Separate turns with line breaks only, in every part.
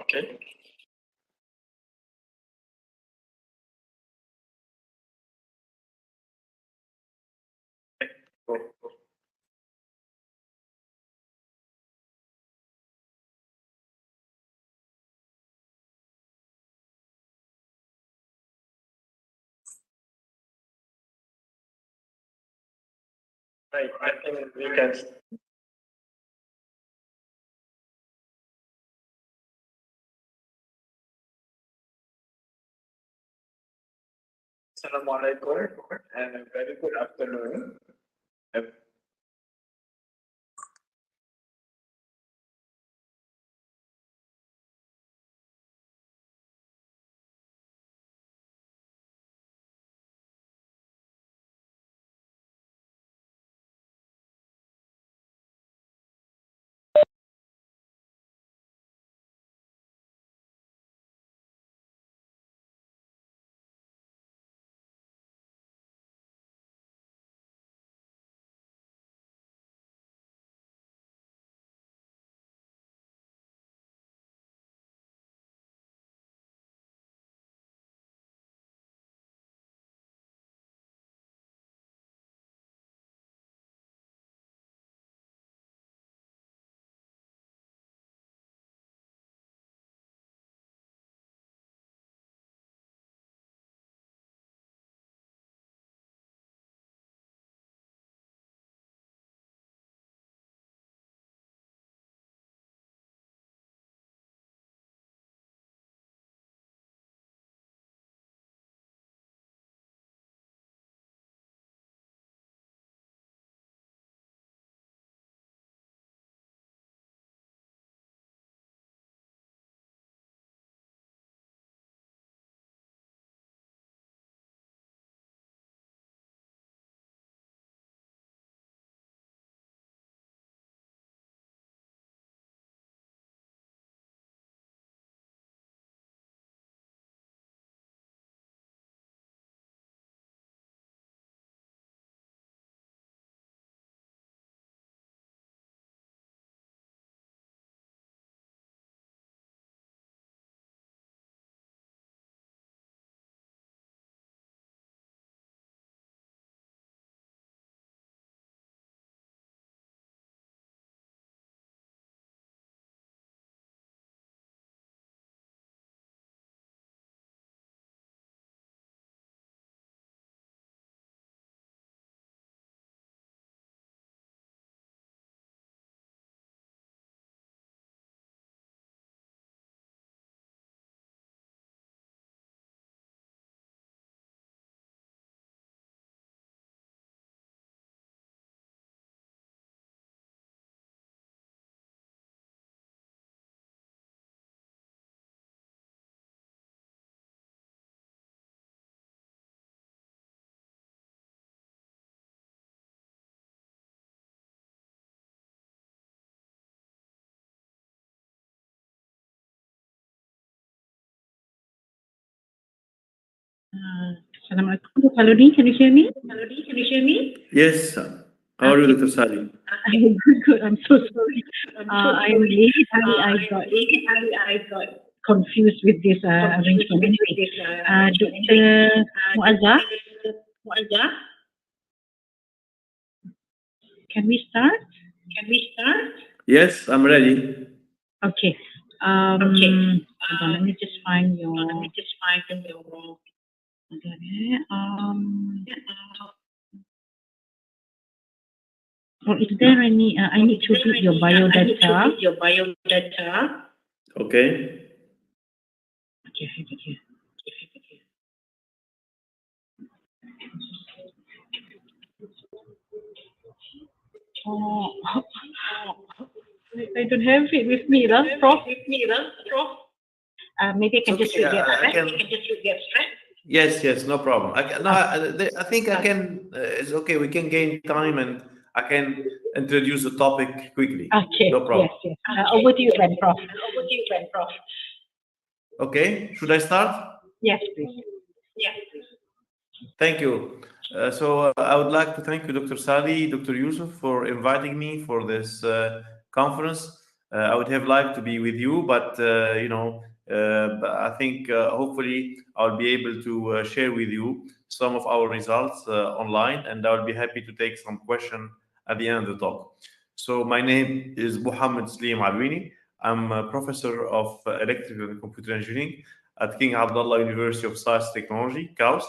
Okay. Right, I think we can. Assalamualaikum and a very good afternoon.
Assalamualaikum, Dr. Alouini, can you hear me?
Yes. How are you, Dr. Sally?
I'm good. I'm so sorry. I'm late. I got confused with this arrangement. Anyway, Dr. Muazzah, can we start?
Yes, I'm ready.
Okay. Hold on, let me just find your. Or is there any? I need to read your bio data.
Okay.
Okay, thank you. Oh, I don't have it with me, Prof. Maybe I can just read the
Yes, no problem. I think I can. It's okay. We can gain time, and I can introduce the topic quickly.
Okay.
No problem.
Yes. Over to you then, Prof.
Okay. Should I start?
Yes, please.
Thank you. So I would like to thank you, Dr. Sally, Dr. Yusuf, for inviting me for this conference. I would have liked to be with you, but I think hopefully I'll be able to share with you some of our results online, and I'll be happy to take some question at the end of the talk. So my name is Mohamed-Slim Alouini. I'm a professor of electrical and computer engineering at King Abdullah University of Science and Technology, KAUST.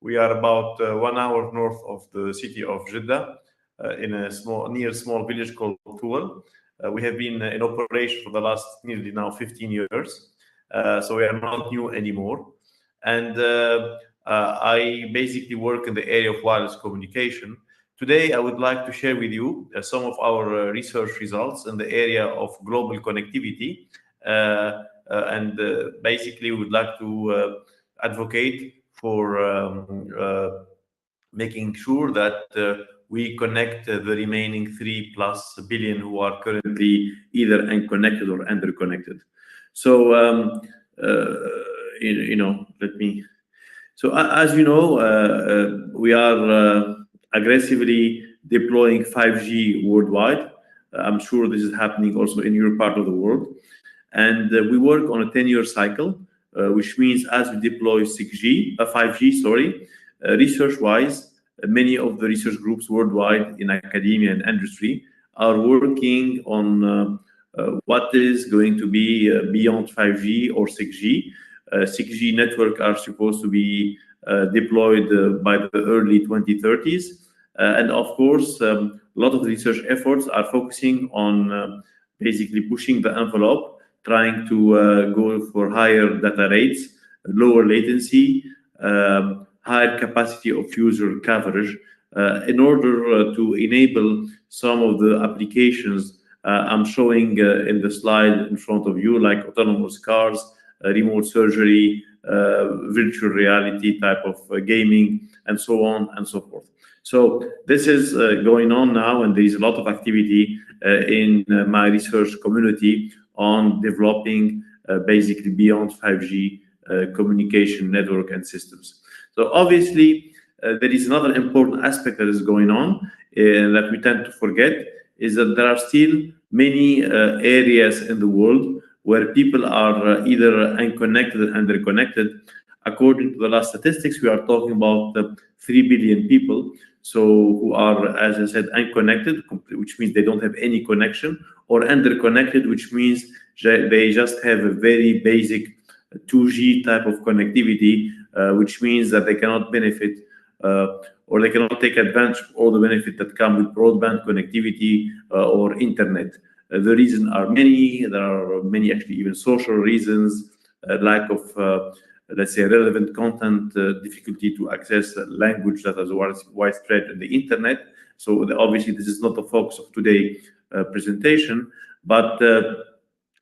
We are about 1 hour north of the city of Jeddah, in a small village called Tuwal. We have been in operation for the last nearly now 15 years, so we are not new anymore. And I basically work in the area of wireless communication. Today, I would like to share with you some of our research results in the area of global connectivity. And basically, we would like to advocate for making sure that we connect the remaining 3+ billion who are currently either unconnected or underconnected. So, let me. So, as you know, we are aggressively deploying 5G worldwide. I'm sure this is happening also in your part of the world. And we work on a 10-year cycle, which means as we deploy 5G, research-wise, many of the research groups worldwide in academia and industry are working on what is going to be beyond 5G or 6G. 6G network are supposed to be deployed by the early 2030s. And of course, a lot of research efforts are focusing on basically pushing the envelope, trying to go for higher data rates, lower latency, higher capacity of user coverage, in order to enable some of the applications I'm showing in the slide in front of you, like autonomous cars, remote surgery, virtual reality type of gaming, and so on and so forth. So this is going on now, and there is a lot of activity in my research community on developing basically beyond 5G communication network and systems. So obviously, there is another important aspect that is going on that we tend to forget, is that there are still many areas in the world where people are either unconnected and underconnected. According to the last statistics, we are talking about 3 billion people, so who are, as I said, unconnected, which means they don't have any connection, or underconnected, which means they just have a very basic 2G type of connectivity, which means that they cannot benefit or they cannot take advantage of all the benefits that come with broadband connectivity or internet. The reasons are many. There are many, actually, even social reasons, lack of, let's say, relevant content, difficulty to access language that is widespread in the internet. So obviously, this is not the focus of today's presentation, but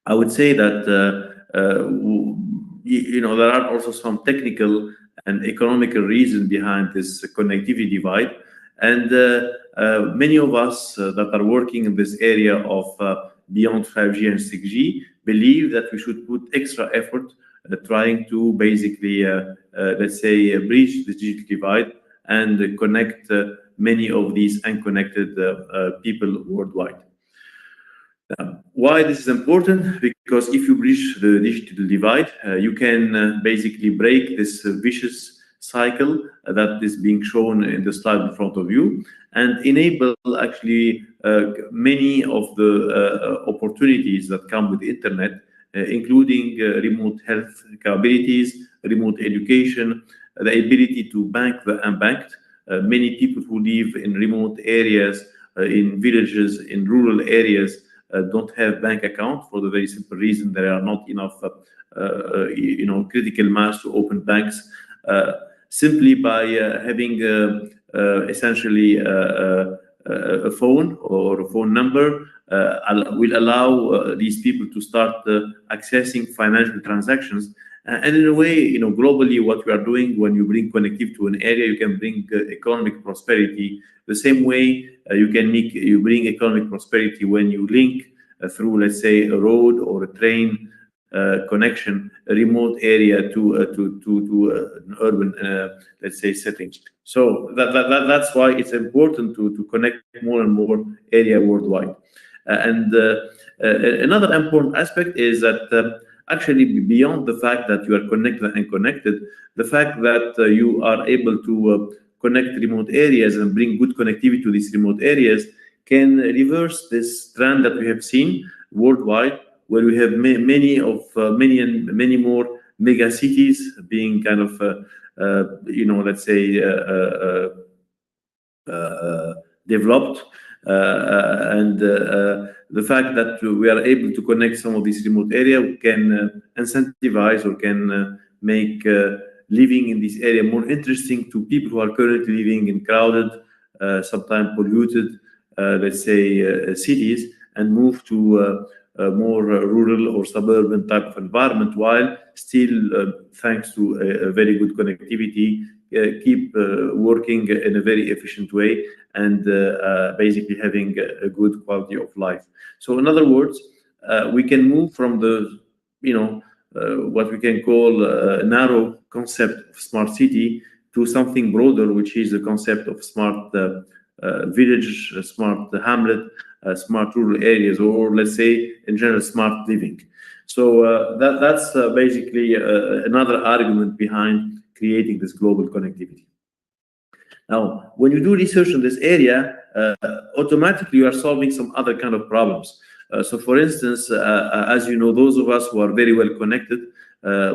I would say that there are also some technical and economical reasons behind this connectivity divide. And many of us that are working in this area of beyond 5G and 6G believe that we should put extra effort trying to basically, let's say, bridge the digital divide and connect many of these unconnected people worldwide. Why this is important? Because if you bridge the digital divide, you can basically break this vicious cycle that is being shown in the slide in front of you, and enable actually many of the opportunities that come with the internet, including remote health capabilities, remote education, the ability to bank the unbanked. Many people who live in remote areas, in villages, in rural areas, don't have bank account for the very simple reason there are not enough, critical mass to open banks. Simply by having essentially a phone or a phone number will allow these people to start accessing financial transactions. And in a way, globally, what we are doing when you bring connectivity to an area, you can bring economic prosperity. The same way you bring economic prosperity when you link through, let's say, a road or a train connection, a remote area to an urban, let's say, setting. So that's why it's important to connect more and more area worldwide. Another important aspect is that actually beyond the fact that you are connected and connected, the fact that you are able to connect remote areas and bring good connectivity to these remote areas can reverse this trend that we have seen worldwide, where we have many more mega cities being kind of let's say developed, and the fact that we are able to connect some of these remote areas can incentivize or can make living in this area more interesting to people who are currently living in crowded, sometimes polluted, let's say, cities, and move to more rural or suburban type of environment, while still, thanks to a very good connectivity, keep working in a very efficient way and basically having a good quality of life. So in other words, we can move from the, what we can call a narrow concept of smart city to something broader, which is the concept of smart village, smart hamlet, smart rural areas, or let's say in general smart living. So that's basically another argument behind creating this global connectivity. Now, when you do research in this area, automatically you are solving some other kind of problems. So for instance, as you know, those of us who are very well connected,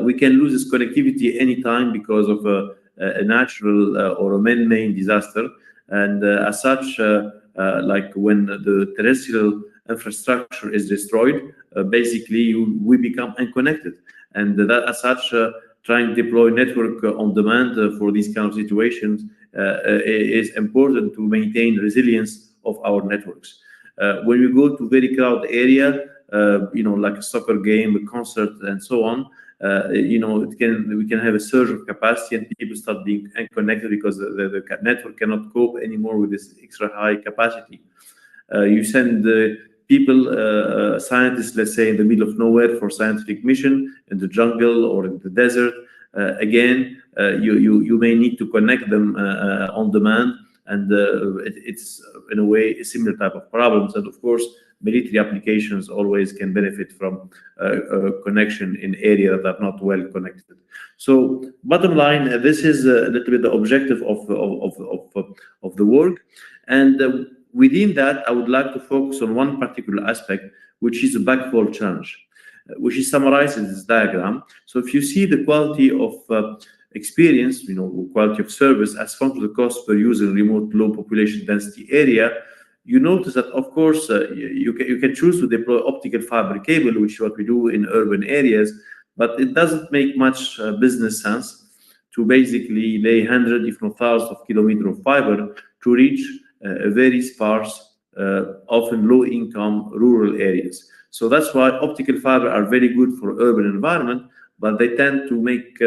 we can lose this connectivity anytime because of a natural or a man-made disaster. And as such, like when the terrestrial infrastructure is destroyed, basically we become unconnected. And that, as such, trying to deploy network on demand for these kind of situations is important to maintain resilience of our networks. When we go to very crowded area, like a soccer game, a concert, and so on, we can have a surge of capacity and people start being unconnected because the network cannot cope anymore with this extra high capacity. You send people, scientists, let's say, in the middle of nowhere for scientific mission in the jungle or in the desert. Again, you may need to connect them on demand, and it's in a way a similar type of problems. And of course, military applications always can benefit from connection in areas that are not well connected. So, bottom line, this is a little bit the objective of the work, and within that, I would like to focus on one particular aspect, which is the backhaul challenge, which is summarized in this diagram. So if you see the quality of experience, quality of service as function of the cost per user in remote low population density area, you notice that, of course, you can choose to deploy optical fiber cable, which is what we do in urban areas, but it doesn't make much business sense to basically lay hundreds, if not thousands of kilometers of fiber to reach a very sparse, often low-income rural areas. So that's why optical fiber are very good for urban environment, but they tend to make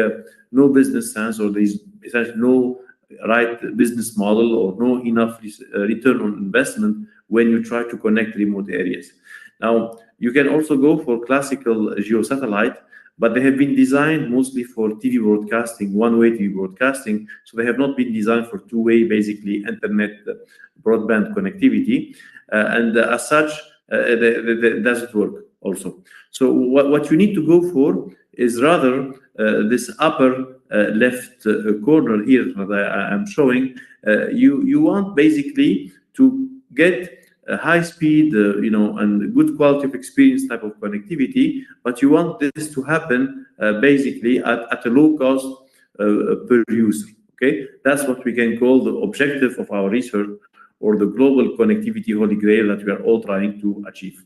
no business sense, or there is essentially no right business model or no enough return on investment when you try to connect remote areas. Now, you can also go for classical geosatellite, but they have been designed mostly for TV broadcasting, one-way TV broadcasting, so they have not been designed for two-way, basically, internet broadband connectivity, and as such, that doesn't work also. So what you need to go for is rather this upper left corner here that I'm showing. You want basically to get a high speed, and good quality of experience type of connectivity, but you want this to happen basically at a low cost per user. Okay, that's what we can call the objective of our research, or the global connectivity holy grail that we are all trying to achieve.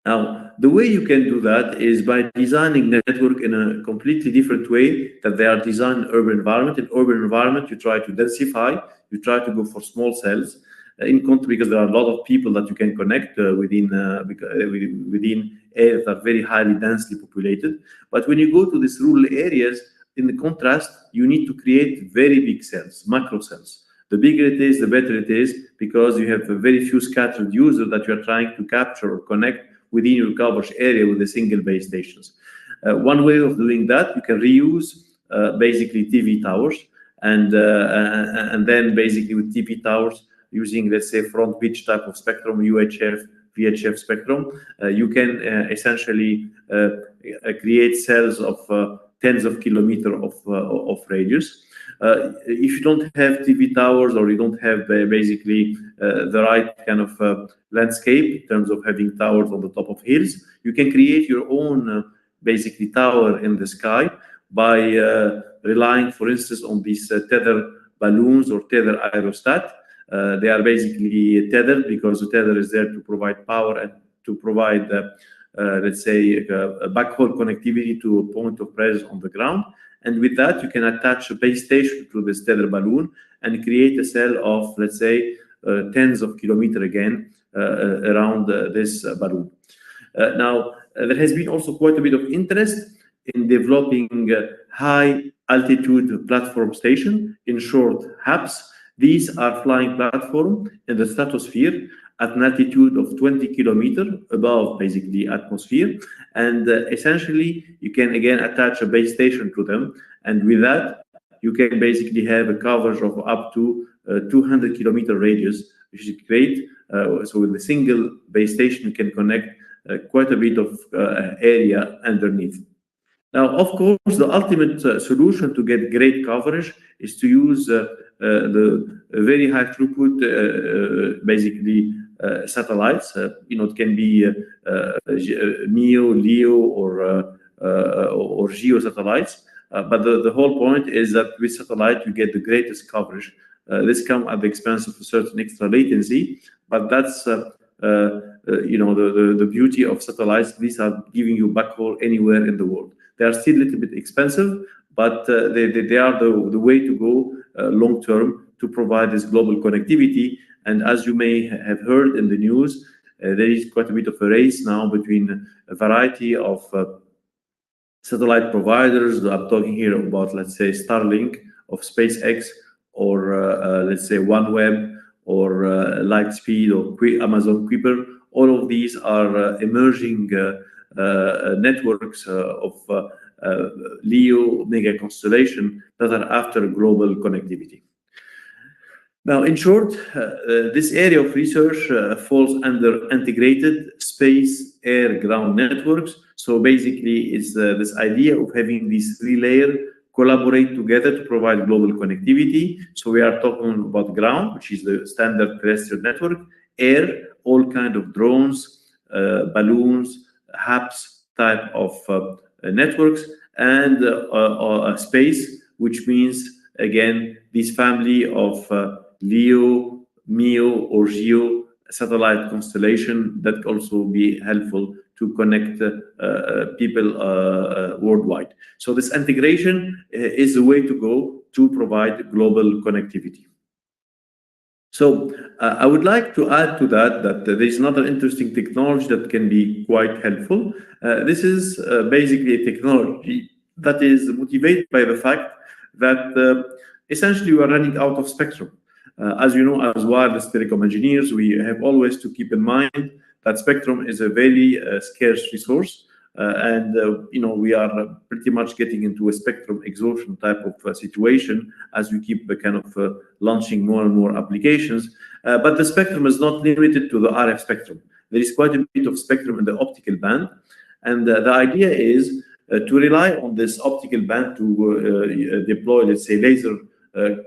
Now, the way you can do that is by designing network in a completely different way that they are designed in urban environment. In urban environment, you try to densify, you try to go for small cells, because there are a lot of people that you can connect within areas that are very highly densely populated. But when you go to these rural areas, in the contrast, you need to create very big cells, macro cells. The bigger it is, the better it is, because you have a very few scattered users that you are trying to capture or connect within your coverage area with the single base stations. One way of doing that, you can reuse basically TV towers, and then basically with TV towers using, let's say, front pitch type of spectrum, UHF, VHF spectrum, you can essentially create cells of tens of kilometers of radius. If you don't have TV towers, or you don't have basically the right kind of landscape in terms of having towers on the top of hills, you can create your own basically tower in the sky by relying, for instance, on these tether balloons or tether aerostat. They are basically tethered because the tether is there to provide power and to provide, let's say, a backhaul connectivity to a point of presence on the ground. And with that, you can attach a base station to this tether balloon and create a cell of, let's say, tens of kilometers again around this balloon. Now, there has been also quite a bit of interest in developing high altitude platform station, in short, HAPS. These are flying platforms in the stratosphere at an altitude of 20 kilometers above basically atmosphere. And essentially, you can again attach a base station to them. And with that, you can basically have a coverage of up to 200 kilometer radius, which is great. So with a single base station, you can connect quite a bit of area underneath. Now, of course, the ultimate solution to get great coverage is to use the very high throughput, basically satellites. It can be MEO, LEO, or GEO satellites. But the whole point is that with satellite, you get the greatest coverage. This comes at the expense of a certain extra latency, but that's the beauty of satellites. These are giving you backhaul anywhere in the world. They are still a little bit expensive, but they are the way to go long term to provide this global connectivity. And as you may have heard in the news, there is quite a bit of a race now between a variety of satellite providers. I'm talking here about, let's say, Starlink of SpaceX, or let's say OneWeb, or Lightspeed, or Amazon Kuiper. All of these are emerging networks of LEO mega constellation that are after global connectivity. Now, in short, this area of research falls under integrated space, air, ground networks. So basically, it's this idea of having these three layers collaborate together to provide global connectivity. So we are talking about ground, which is the standard terrestrial network; air, all kind of drones, balloons, HAPS type of networks; and space, which means, again, this family of LEO, MEO, or GEO satellite constellation that also be helpful to connect people worldwide. So this integration is the way to go to provide global connectivity. So I would like to add to that there is another interesting technology that can be quite helpful. This is basically a technology that is motivated by the fact that essentially we are running out of spectrum. As you know, as wireless telecom engineers, we have always to keep in mind that spectrum is a very scarce resource. And we are pretty much getting into a spectrum exhaustion type of situation as we keep kind of launching more and more applications. But the spectrum is not limited to the RF spectrum. There is quite a bit of spectrum in the optical band. And the idea is to rely on this optical band to deploy, let's say, laser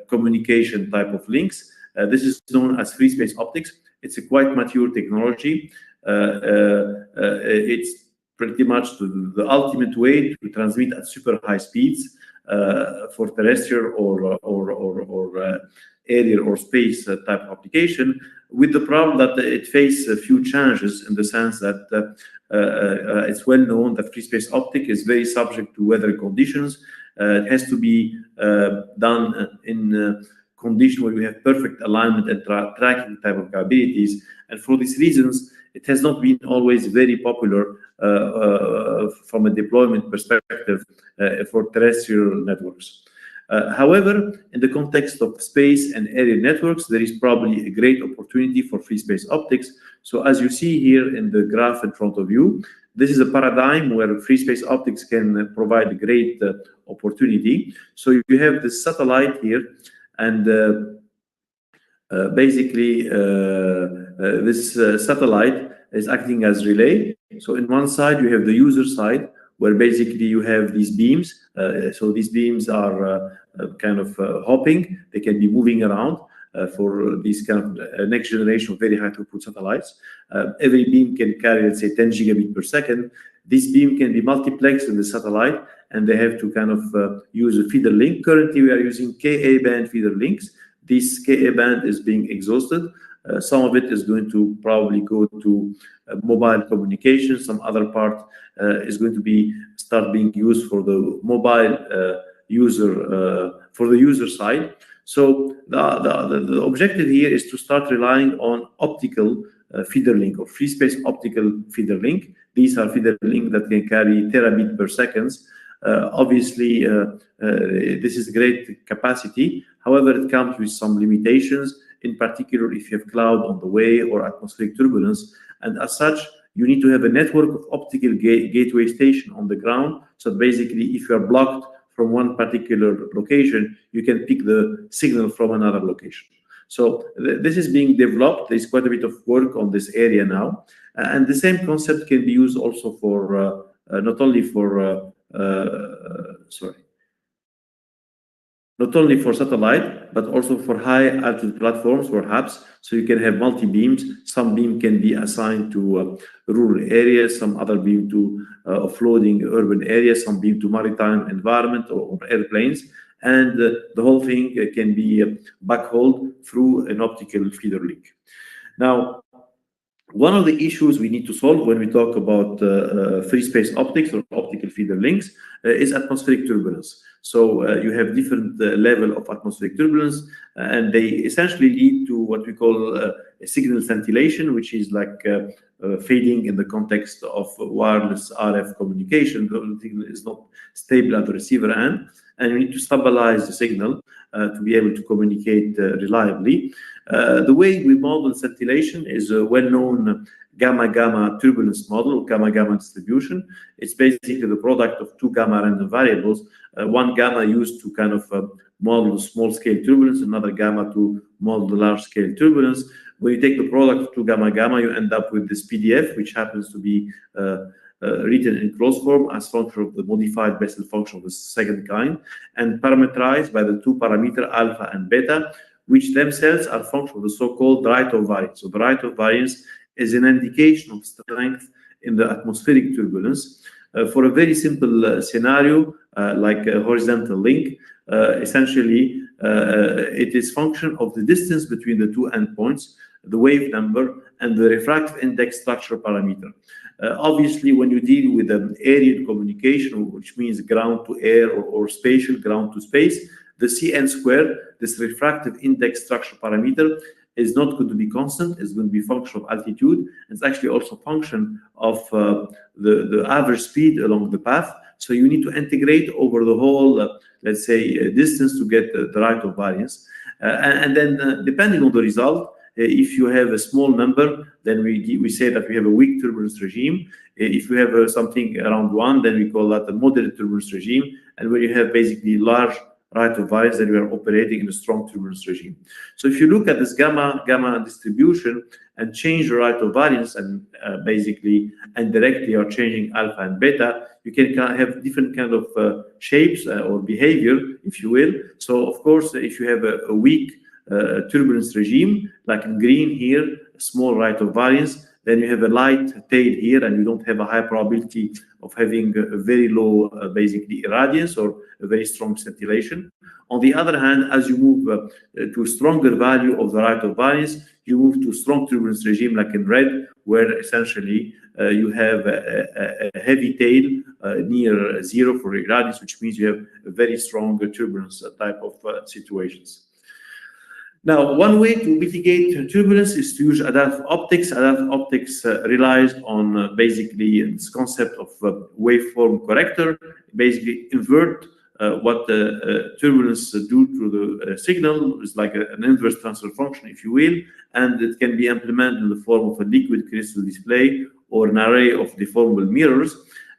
communication type of links. This is known as free space optics. It's a quite mature technology. It's pretty much the ultimate way to transmit at super high speeds for terrestrial or aerial or space type of application, with the problem that it faces a few challenges, in the sense that it's well known that free space optic is very subject to weather conditions. It has to be done in condition where we have perfect alignment and tracking type of capabilities. And for these reasons, it has not been always very popular from a deployment perspective for terrestrial networks. However, in the context of space and area networks, there is probably a great opportunity for free space optics. So as you see here in the graph in front of you, this is a paradigm where free space optics can provide a great opportunity. So you have this satellite here, and basically this satellite is acting as relay. So in one side, you have the user side, where basically you have these beams. So these beams are kind of hopping. They can be moving around for these kind of next generation of very high throughput satellites. Every beam can carry, let's say, 10 gigabit per second. This beam can be multiplexed in the satellite, and they have to kind of use a feeder link. Currently, we are using Ka-band feeder links. This Ka-band is being exhausted. Some of it is going to probably go to mobile communication. Some other part is going to start being used for the mobile user side. So the objective here is to start relying on optical feeder link or free space optical feeder link. These are feeder link that can carry terabit per seconds. Obviously, this is great capacity. However, it comes with some limitations, in particular if you have cloud on the way or atmospheric turbulence. And as such, you need to have a network of optical gateway station on the ground. So basically, if you are blocked from one particular location, you can pick the signal from another location. So this is being developed. There's quite a bit of work on this area now. And the same concept can be used also for, not only for satellite, but also for high altitude platforms or hubs. So you can have multi-beams. Some beam can be assigned to rural areas, some other beam to offloading urban areas, some beam to maritime environment or airplanes. And the whole thing can be backhauled through an optical feeder link. Now, one of the issues we need to solve when we talk about free space optics or optical feeder links is atmospheric turbulence. So you have different level of atmospheric turbulence, and they essentially lead to what we call signal scintillation, which is like fading in the context of wireless RF communication. The signal is not stable at the receiver end, and you need to stabilize the signal to be able to communicate reliably. The way we model scintillation is a well-known gamma-gamma turbulence model, or gamma-gamma distribution. It's basically the product of two gamma random variables. One gamma used to kind of model small-scale turbulence, another gamma to model the large-scale turbulence. When you take the product of two gamma-gamma, you end up with this PDF, which happens to be written in closed form as function of the modified Bessel function of the second kind, and parameterized by the two parameter alpha and beta, which themselves are function of the so-called Rydhoff variance. So the Rydhoff variance is an indication of strength in the atmospheric turbulence. For a very simple scenario, like a horizontal link, essentially it is function of the distance between the two endpoints, the wave number, and the refractive index structure parameter. Obviously, when you deal with an aerial communication, which means ground to air or spatial ground to space, the Cn squared, this refractive index structure parameter, is not going to be constant. It's going to be function of altitude. It's actually also function of the average speed along the path. So you need to integrate over the whole, let's say, distance to get the Rydhoff variance. And then depending on the result, if you have a small number, then we say that we have a weak turbulence regime. If we have something around 1, then we call that a moderate turbulence regime. And when you have basically large Rydhoff variance, then we are operating in a strong turbulence regime. So if you look at this gamma distribution and change the Rydhoff variance, and basically indirectly are changing alpha and beta, you can have different kind of shapes or behavior, if you will. So of course, if you have a weak turbulence regime, like in green here, a small Rydhoff variance, then you have a light tail here, and you don't have a high probability of having a very low, basically, irradiance or a very strong scintillation. On the other hand, as you move to a stronger value of the Rydhoff variance, you move to a strong turbulence regime, like in red, where essentially you have a heavy tail near 0 for irradiance, which means you have a very strong turbulence type of situations. Now, one way to mitigate turbulence is to use adaptive optics. Adaptive optics relies on basically this concept of waveform corrector, basically invert what the turbulence do to the signal. It's like an inverse transfer function, if you will, and it can be implemented in the form of a liquid crystal display or an array of deformable mirrors.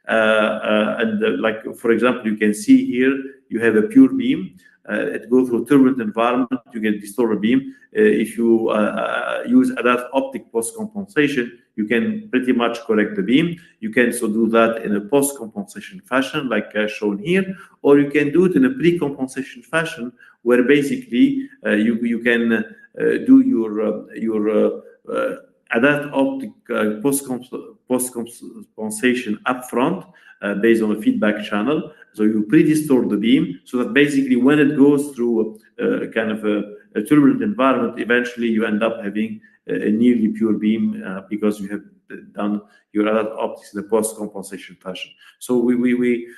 Like, for example, you can see here, you have a pure beam. It goes through a turbulent environment, you get distorted beam. If you use adaptive optic post-compensation, you can pretty much correct the beam. You can also do that in a post-compensation fashion, like shown here, or you can do it in a pre-compensation fashion, where basically you can do your adaptive optic post-compensation upfront based on a feedback channel. So you pre-distort the beam so that basically when it goes through kind of a turbulent environment, eventually you end up having a nearly pure beam because you have done your adaptive optics in a post-compensation fashion. So we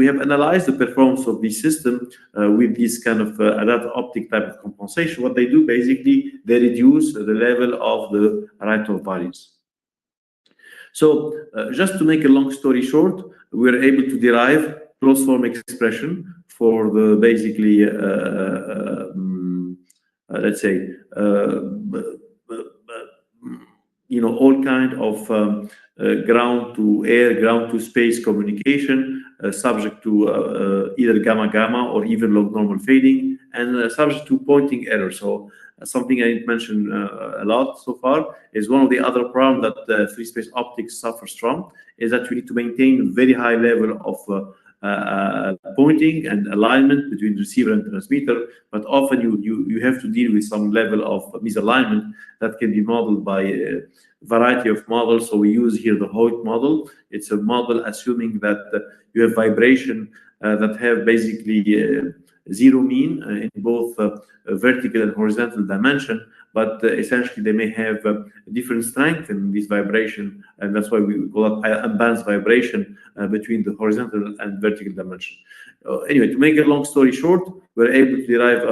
have analyzed the performance of this system with this kind of adaptive optic type of compensation. What they do, basically, they reduce the level of the right of variance. So just to make a long story short, we're able to derive closed form expression for the basically, let's say, all kind of ground to air, ground to space communication, subject to either gamma or even log normal fading, and subject to pointing error. So something I didn't mention a lot so far is one of the other problems that free space optics suffers from is that you need to maintain a very high level of pointing and alignment between receiver and transmitter, but often you have to deal with some level of misalignment that can be modeled by a variety of models. So we use here the Hoyt model. It's a model assuming that you have vibration that have basically zero mean in both vertical and horizontal dimension, but essentially they may have a different strength in this vibration, and that's why we call it unbalanced vibration between the horizontal and vertical dimension. Anyway, to make a long story short, we're able to derive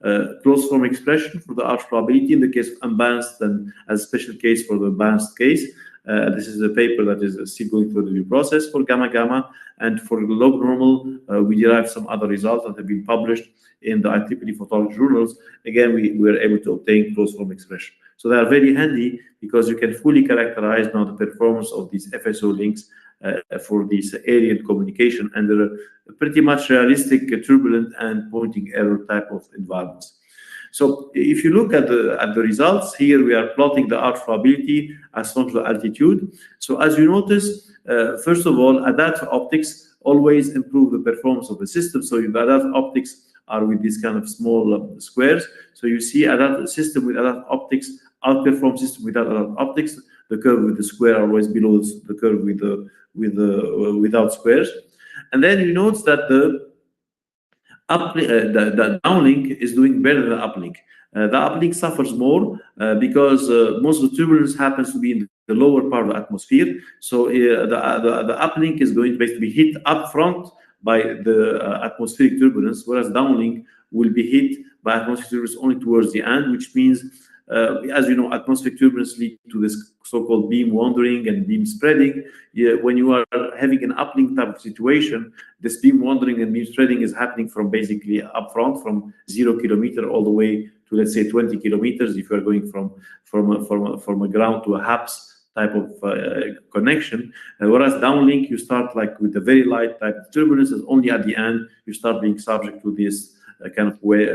a closed form expression for the arch probability in the case of unbalanced, and as a special case for the balanced case. This is a paper that is still going through the review process for gamma, and for the log normal, we derived some other results that have been published in the IEEE photology journals. Again, we were able to obtain closed form expression. So they are very handy because you can fully characterize now the performance of these FSO links for this area communication under a pretty much realistic turbulent and pointing error type of environments. So if you look at the results here, we are plotting the arch probability as function of altitude. So as you notice, first of all, adaptive optics always improve the performance of the system. So the adaptive optics are with these kind of small squares. So you see adaptive system with adaptive optics outperform system without adaptive optics. The curve with the square are always below the curve without squares. And then you notice that the downlink is doing better than uplink. The uplink suffers more because most of the turbulence happens to be in the lower part of the atmosphere. So the uplink is going to basically hit up front by the atmospheric turbulence, whereas downlink will be hit by atmospheric turbulence only towards the end, which means, as you know, atmospheric turbulence lead to this so-called beam wandering and beam spreading. When you are having an uplink type of situation, this beam wandering and beam spreading is happening from basically up front, from 0 kilometer all the way to, let's say, 20 kilometers if you are going from a ground to a HAPS type of connection, whereas downlink you start like with a very light type of turbulence, and only at the end you start being subject to this kind of way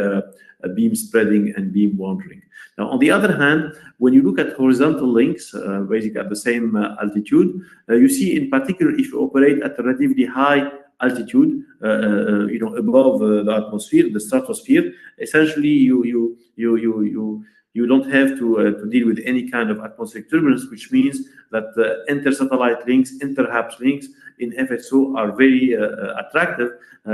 beam spreading and beam wandering. Now, on the other hand, when you look at horizontal links, basically at the same altitude, you see in particular if you operate at a relatively high altitude, above the atmosphere, the stratosphere, essentially you don't have to deal with any kind of atmospheric turbulence, which means that inter-satellite links, inter-HAPS links in FSO are very attractive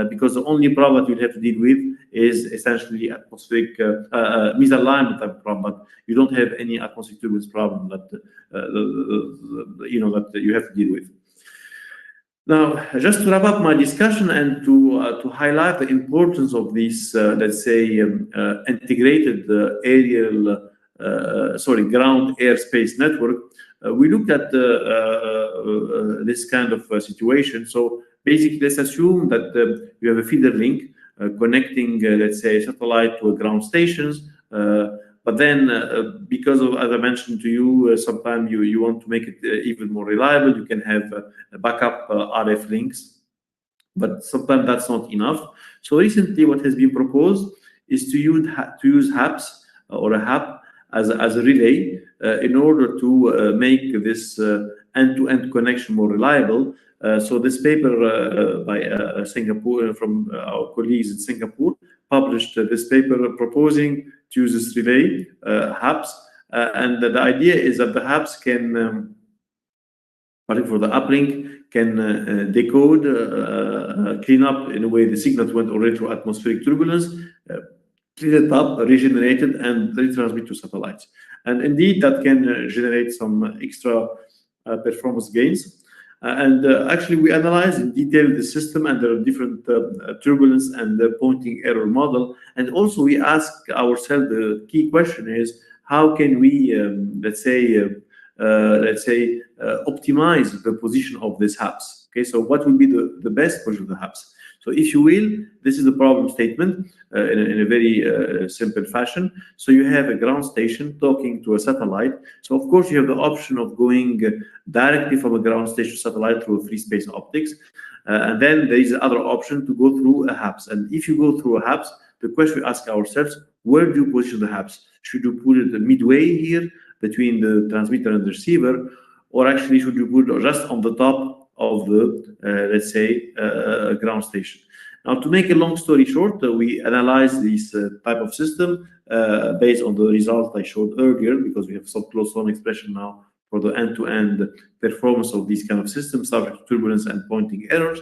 because the only problem that you have to deal with is essentially atmospheric misalignment type of problem, but you don't have any atmospheric turbulence problem that that you have to deal with. Now, just to wrap up my discussion and to highlight the importance of this, let's say, integrated ground airspace network, we looked at this kind of situation. So basically, let's assume that you have a feeder link connecting, let's say, a satellite to a ground stations, But then, because of, as I mentioned to you, sometimes you want to make it even more reliable, you can have backup RF links, but sometimes that's not enough. So recently, what has been proposed is to use HAPS or a HAP as a relay in order to make this end-to-end connection more reliable. So this paper by Singapore, from our colleagues in Singapore, published this paper proposing to use this relay, HAPS, and the idea is that the HAPS can, particularly for the uplink, can decode, clean up in a way the signal went already through atmospheric turbulence, clean it up, regenerate it, and retransmit to satellites. And indeed, that can generate some extra performance gains. Actually, we analyzed in detail the system and the different turbulence and the pointing error model. And also, we ask ourselves, the key question is, how can we, let's say, optimize the position of these hubs? Okay, so what would be the best position of the hubs? So if you will, this is the problem statement in a very simple fashion. So you have a ground station talking to a satellite. So of course you have the option of going directly from a ground station satellite through free space optics. And then there is the other option to go through a HAPS. And if you go through a HAPS, the question we ask ourselves, where do you position the HAPS? Should you put it midway here between the transmitter and the receiver, or actually should you put it just on the top of the, let's say, ground station? Now, to make a long story short, we analyzed this type of system based on the results I showed earlier, because we have some closed form expression now for the end-to-end performance of these kind of systems, subject to turbulence and pointing errors.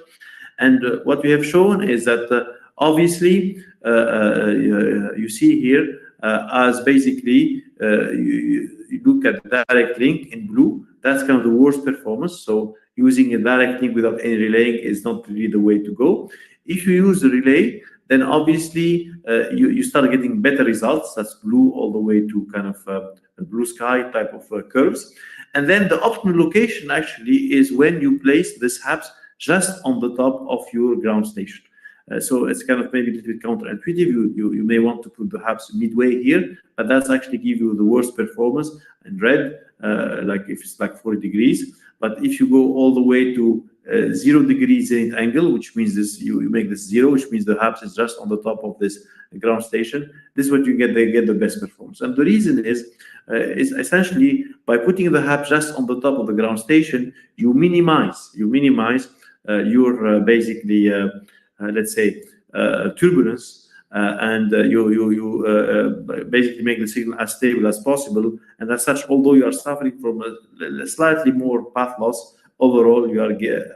And what we have shown is that obviously, you see here, as basically you look at the direct link in blue, that's kind of the worst performance. So using a direct link without any relaying is not really the way to go. If you use the relay, then obviously you start getting better results. That's blue all the way to kind of blue sky type of curves. And then the optimal location actually is when you place this HAPS just on the top of your ground station. So it's kind of maybe a little bit counterintuitive. You may want to put the HAPS midway here, but that's actually give you the worst performance in red, like if it's like 40 degrees. But if you go all the way to 0 degrees zenith angle, which means this, you make this 0, which means the HAPS is just on the top of this ground station. This is what you get. They get the best performance, and the reason is essentially by putting the HAPS just on the top of the ground station, you minimize your basically let's say turbulence, and you basically make the signal as stable as possible. And as such, although you are suffering from a slightly more path loss, overall you are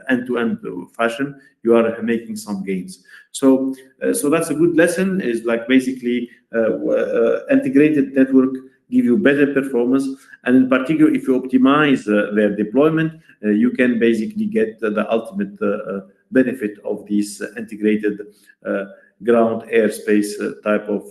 end-to-end fashion, you are making some gains. So that's a good lesson, is like basically integrated network give you better performance, and in particular if you optimize their deployment, you can basically get the ultimate benefit of these integrated ground airspace type of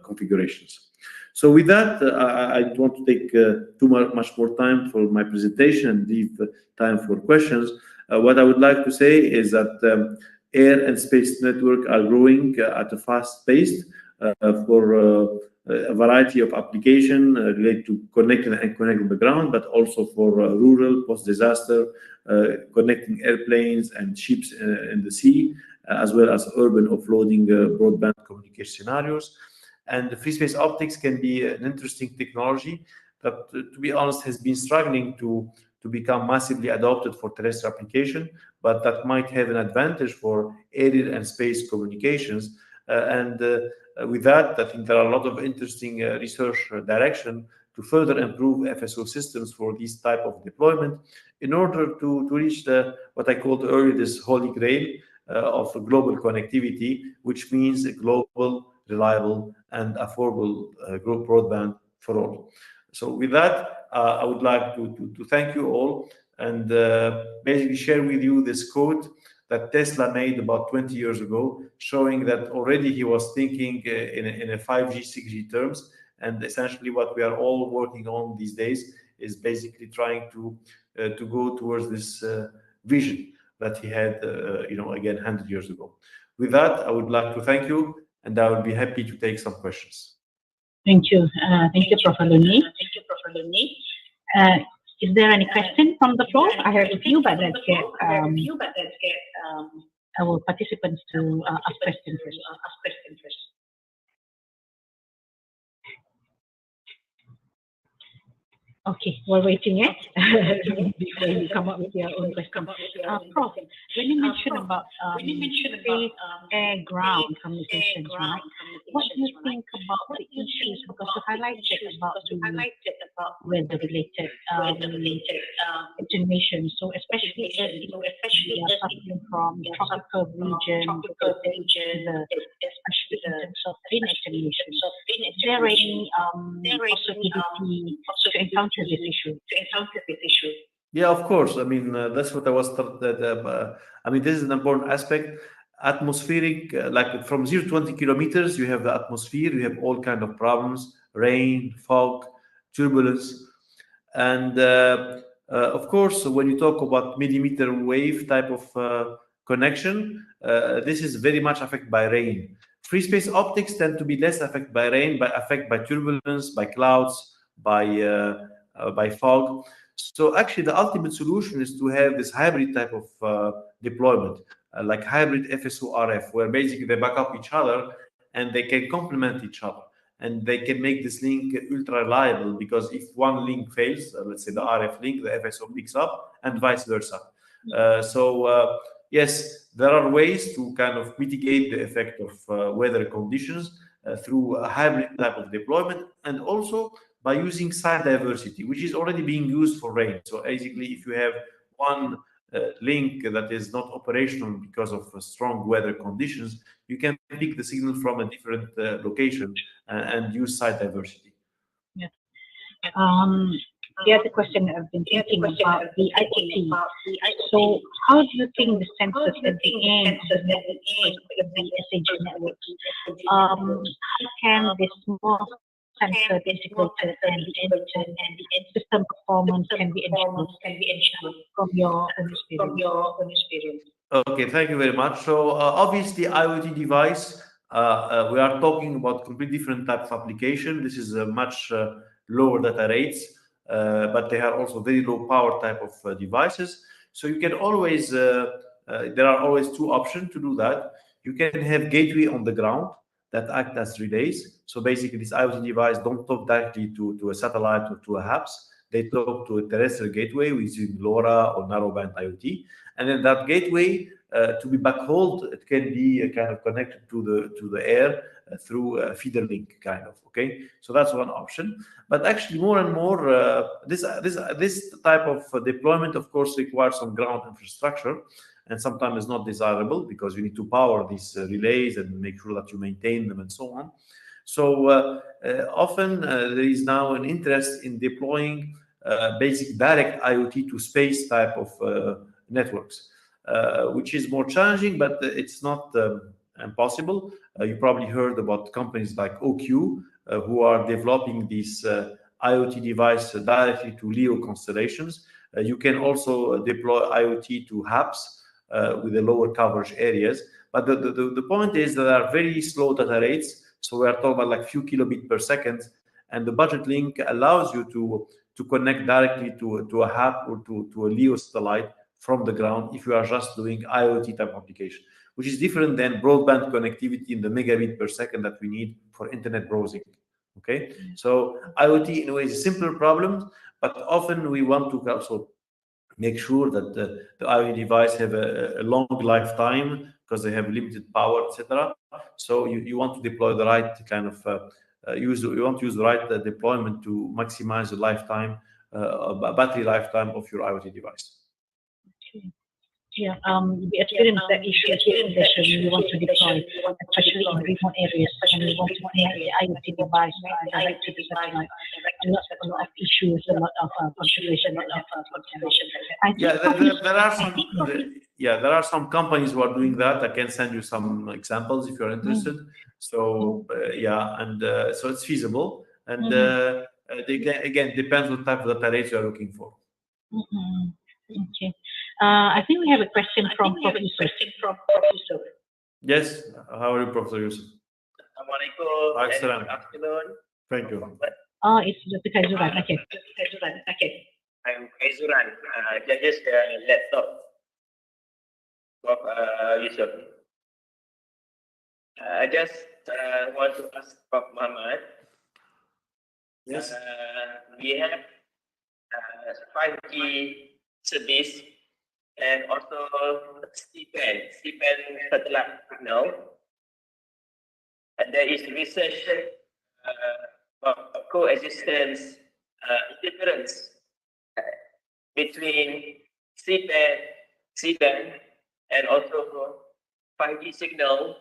configurations. So with that, I don't want to take too much more time for my presentation and leave time for questions. What I would like to say is that air and space network are growing at a fast pace for a variety of applications related to connecting and connecting the ground, but also for rural post-disaster, connecting airplanes and ships in the sea, as well as urban offloading broadband communication scenarios. And the free space optics can be an interesting technology that, to be honest, has been struggling to become massively adopted for terrestrial application, but that might have an advantage for aerial and space communications. With that, I think there are a lot of interesting research direction to further improve FSO systems for this type of deployment in order to reach what I called earlier, this holy grail of global connectivity, which means a global, reliable, and affordable broadband for all. So with that, I would like to thank you all and basically share with you this quote that Tesla made about 20 years ago, showing that already he was thinking in a 5G, 6G terms. And essentially what we are all working on these days is basically trying to go towards this vision that he had, again, 100 years ago. With that, I would like to thank you, and I would be happy to take some questions.
Thank you. Thank you, Prof. Alouini. Is there any question from the floor? I have a few, but let's get our participants to ask questions first. Okay, we're waiting before you come up with your own question. Prof, when you mentioned about space, air, ground communications, right? What do you think about the issues? Because you highlighted about the weather-related information. So especially if we are suffering from the tropical region, especially in terms of wind attenuation. Is there any possibility to encounter this issue?
Yeah, of course. I mean, that's what I was. I mean, this is an important aspect. Atmospheric, like from 0 to 20 kilometers, you have the atmosphere. You have all kind of problems: rain, fog, turbulence, and of course, when you talk about millimeter wave type of connection, this is very much affected by rain. Free space optics tend to be less affected by rain, but affected by turbulence, by clouds, by fog. So actually, the ultimate solution is to have this hybrid type of deployment, like hybrid FSO RF, where basically they back up each other and they can complement each other. And they can make this link ultra reliable, because if one link fails, let's say the RF link, the FSO picks up, and vice versa. Yes, there are ways to kind of mitigate the effect of weather conditions through a hybrid type of deployment, and also by using site diversity, which is already being used for rain. So basically, if you have one link that is not operational because of strong weather conditions, you can pick the signal from a different location and use site diversity.
Yeah. The other question I've been thinking about the IoT. So how do you think the sensors at the end of the SAG network, how can this small sensor be integrated and the system performance can be ensured from your own experience?
Okay, thank you very much. So obviously, IoT device, we are talking about completely different type of application. This is a much lower data rates, but they are also very low power type of devices. So you can always, there are always two options to do that. You can have gateway on the ground that act as relays. So basically, this IoT device don't talk directly to a satellite or to a HAPS. They talk to a terrestrial gateway using LoRa or narrowband IoT. And then that gateway, to be backhauled, it can be kind of connected to the air through a feeder link, kind of. Okay, so that's one option. But actually, more and more, this type of deployment, of course, requires some ground infrastructure, and sometimes it's not desirable because you need to power these relays and make sure that you maintain them and so on. So often there is now an interest in deploying basic direct IoT to space type of networks, which is more challenging, but it's not impossible. You probably heard about companies like OQ who are developing these IoT device directly to LEO constellations. You can also deploy IoT to HAPS with the lower coverage areas. But the point is that there are very slow data rates. So we are talking about like few kilobits per second. And the budget link allows you to connect directly to a HAP or to a LEO satellite from the ground if you are just doing IoT type application, which is different than broadband connectivity in the megabit per second that we need for internet browsing. Okay, so IoT in a way is a simpler problem, but often we want to also make sure that the IoT device have a long lifetime because they have limited power, etc. So you want to deploy the right kind of you want to use the right deployment to maximize the lifetime, battery lifetime of your IoT device.
Yeah, we experience that issue here in Malaysia when we want to deploy, especially in remote areas, and we want to connect the IoT device direct to the satellite. A lot of issues, a lot of configuration.
There are some companies who are doing that. I can send you some examples if you're interested. So so it's feasible, and again depends what type of data rates you're looking for.
Okay. I think we have a question from Prof. Yusuf.
Yes. How are you, Professor Yusuf?
Assalamualaikum.
Good
afternoon.
Thank you.
Oh, it's Dr. Kaizuran. Okay.
Okay. I'm Kaizuran, just laptop of Yusuf. I just want to ask Prof. Muhammad.
Yes.
We have 5G service and also C-band satellite signal. And there is research about coexistence interference between C-band and also 5G signal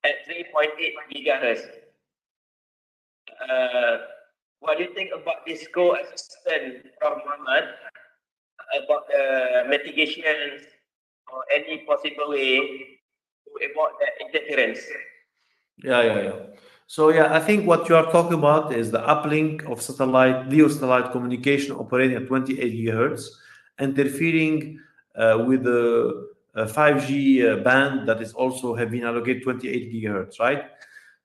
at 3.8 gigahertz. What do you think about this coexistence from Muhammad, about the mitigation or any possible way to avoid that interference?
Yeah. So I think what you are talking about is the uplink of LEO satellite communication operating at 28 gigahertz, interfering with the 5G band that is also have been allocated 28 gigahertz, right?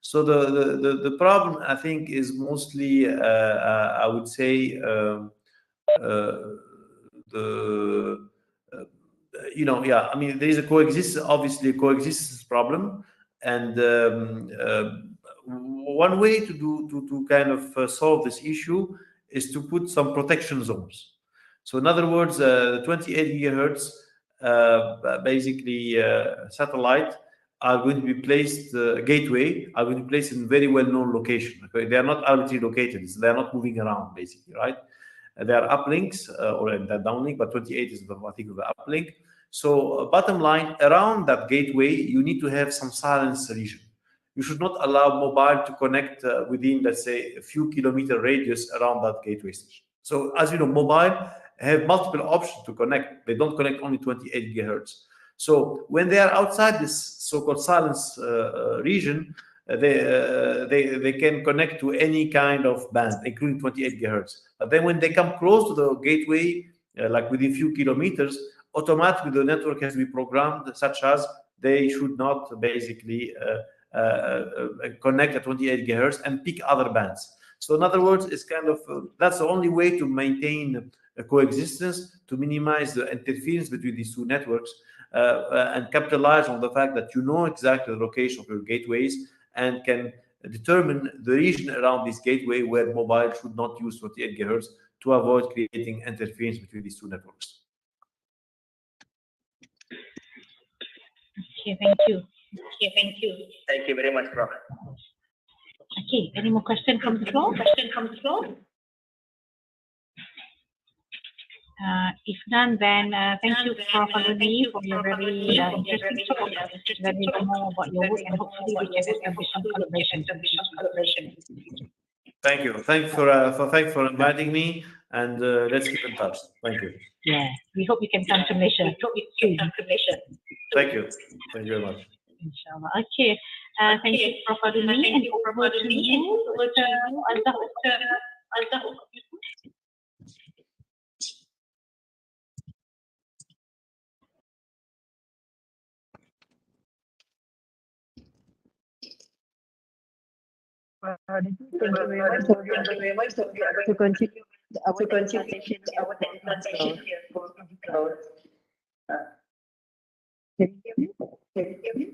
So the problem, I think, is mostly I would say I mean, there is obviously a coexistence problem, and one way to kind of solve this issue is to put some protection zones. So in other words, the 28 gigahertz basically satellite are going to be placed, gateway are going to be placed in very well-known location. Okay? They are not arbitrarily located. They are not moving around, basically, right? There are uplinks or the downlink, but 28 is I think the uplink. So bottom line, around that gateway, you need to have some silence region. You should not allow mobile to connect within, let's say, a few kilometer radius around that gateway station. So as you know, mobile have multiple options to connect. They don't connect only 28 gigahertz. So when they are outside this so-called silence region, they can connect to any kind of band, including 28 gigahertz. But then when they come close to the gateway, like within a few kilometers, automatically the network has to be programmed such as they should not basically connect at 28 gigahertz and pick other bands. So in other words, it's kind of that's the only way to maintain a coexistence, to minimize the interference between these two networks, and capitalize on the fact that you know exactly the location of your gateways and can determine the region around this gateway where mobile should not use 28 gigahertz to avoid creating interference between these two networks.
Okay, thank you.
Thank you very much, Prof.
Okay, any more questions from the floor? If none, then thank you, Prof. Alouini, for your very interesting talk. Let me know more about your work, and hopefully we can establish some collaboration.
Thank you. Thanks for inviting me, and let's keep in touch. Thank you.
Yeah, we hope you can come to Malaysia soon.
Thank you. Thank you very much.
Inshallah. Okay. Thank you, Prof. Alouini, and over to you, Azhar.
Thank you very much to continue our contribution to our transition here for Keynote. Can you hear me?